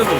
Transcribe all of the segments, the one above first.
শুধু।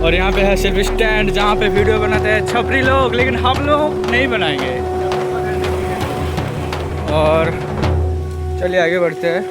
और यहाँ पे है सिर्फ स्टैंड जहाँ पे वीडियो बनाते हैं छपरी लोग, लेकिन हम लोग नहीं बनाएंगे। और चलिए आगे बढ़ते हैं।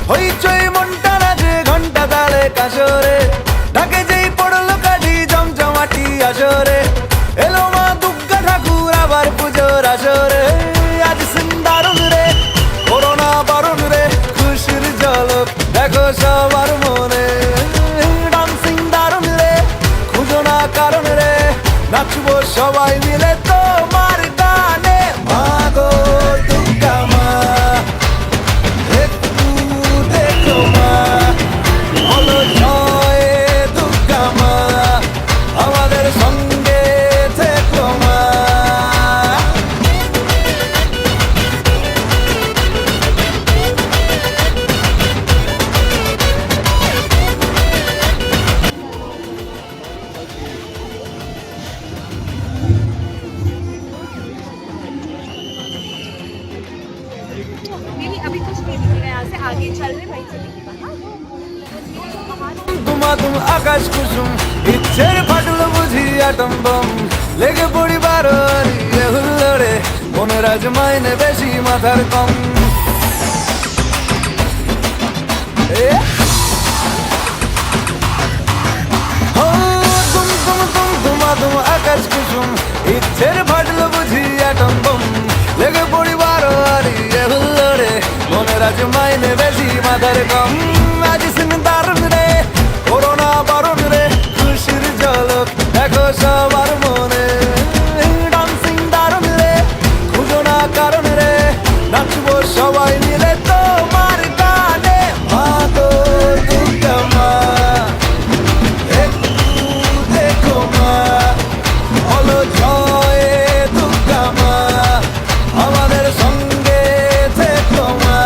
হইচই মনটা নাচে ঘন্টা তালে কাশরে, ঢাকে যেই পড়লো কাঠি জমজমাটি আসরে, এলো মা দুর্গা ঠাকুর আবার পুজোর আসরে। আজ সিন্দারুন রে, করোনা বারণ রে, খুশির ঝলক দেখো সবার মনে। ডান্সিং দারুন রে, খুঁজো না কারণ রে, নাচবো সবাই মিলে তোমার গানে। মা গো দুর্গা মা, আমাদের সঙ্গে থেকো মা। अभी कुछ नहीं दिखेगा, यहाँ से आगे चल रहे वहीं से दिखेगा। তুম আকাশ কুসুম ইচ্ছের ফাটলো বুঝি আটম বম, লেগে পড়ি বারোর ইয়ে হুল্লোড়ে, মনের আজ মাইনে বেশি মাথার কম। তুম আকাশ কুসুম ইচ্ছের ফাটলো বুঝি আটম বম, লেগে পড়ি বারোর ইয়ে হুল্লোড়ে, মনের আজ মাইনে বেশি মাথার কম। আজ সিন দারুন রে, করোনা বারণ রে, খুশির ঝলক দেখো সবার মনে। ডান্সিং দারুন রে, খুঁজো না কারণ রে, নাচবো সবাই মিলে তোমার গানে। মা গো দুর্গা মা, একটু দেখো মা, বলো জয় দুর্গা মা, আমাদের সঙ্গে থেকো মা।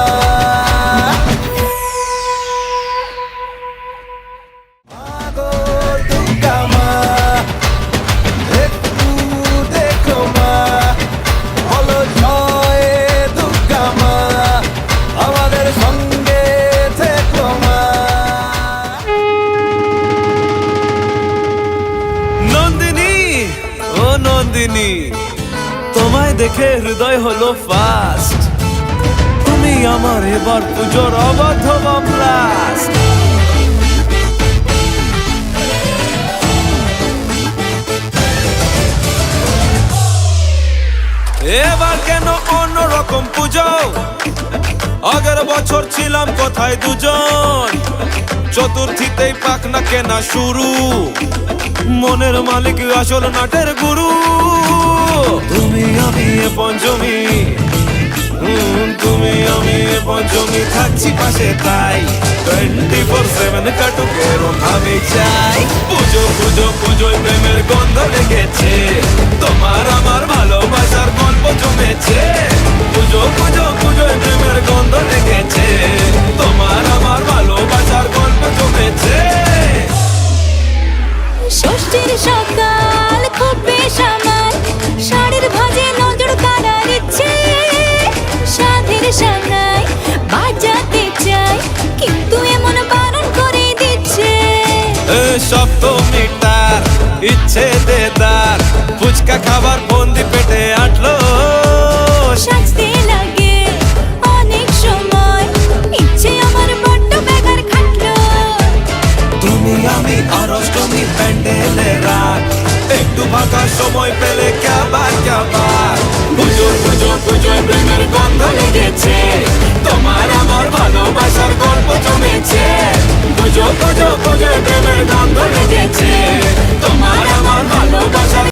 তোমায় দেখে হৃদয় হলো ফাস্ট, তুমি আমার এবার পুজোর অবাধ ব্লাস্ট। এবার কেন অন্যরকম পুজো, আগের বছর ছিলাম কোথায় দুজন, চতুর্থীতেই পাখনা কেনা শুরু, মনের মালিক আসল নাটের গুরু। তুমি আমি এ পঞ্চমী, তুমি আমি এ পঞ্চমী, থাকছি পাশে তাই 24/7 কাটুক এরম ভাবে চাই। পুজো পুজো পুজোয় প্রেমের গন্ধ লেগেছে, তোমার আমার ভালোবাসার গল্প জমেছে। পুজো পুজো পুজোয় প্রেমের গন্ধ লেগেছে, তোমার আমার ভালোবাসার গল্প জমেছে। ষষ্ঠীর সকাল খুব বেসামাল, শাড়ির ভাজে নজর কাড়ার ইচ্ছে, সাধের সামনা খোঁজো খোঁজো খোঁজো প্রেমের গন্ধ লেগেছে তোমার আমার ভালোবাসা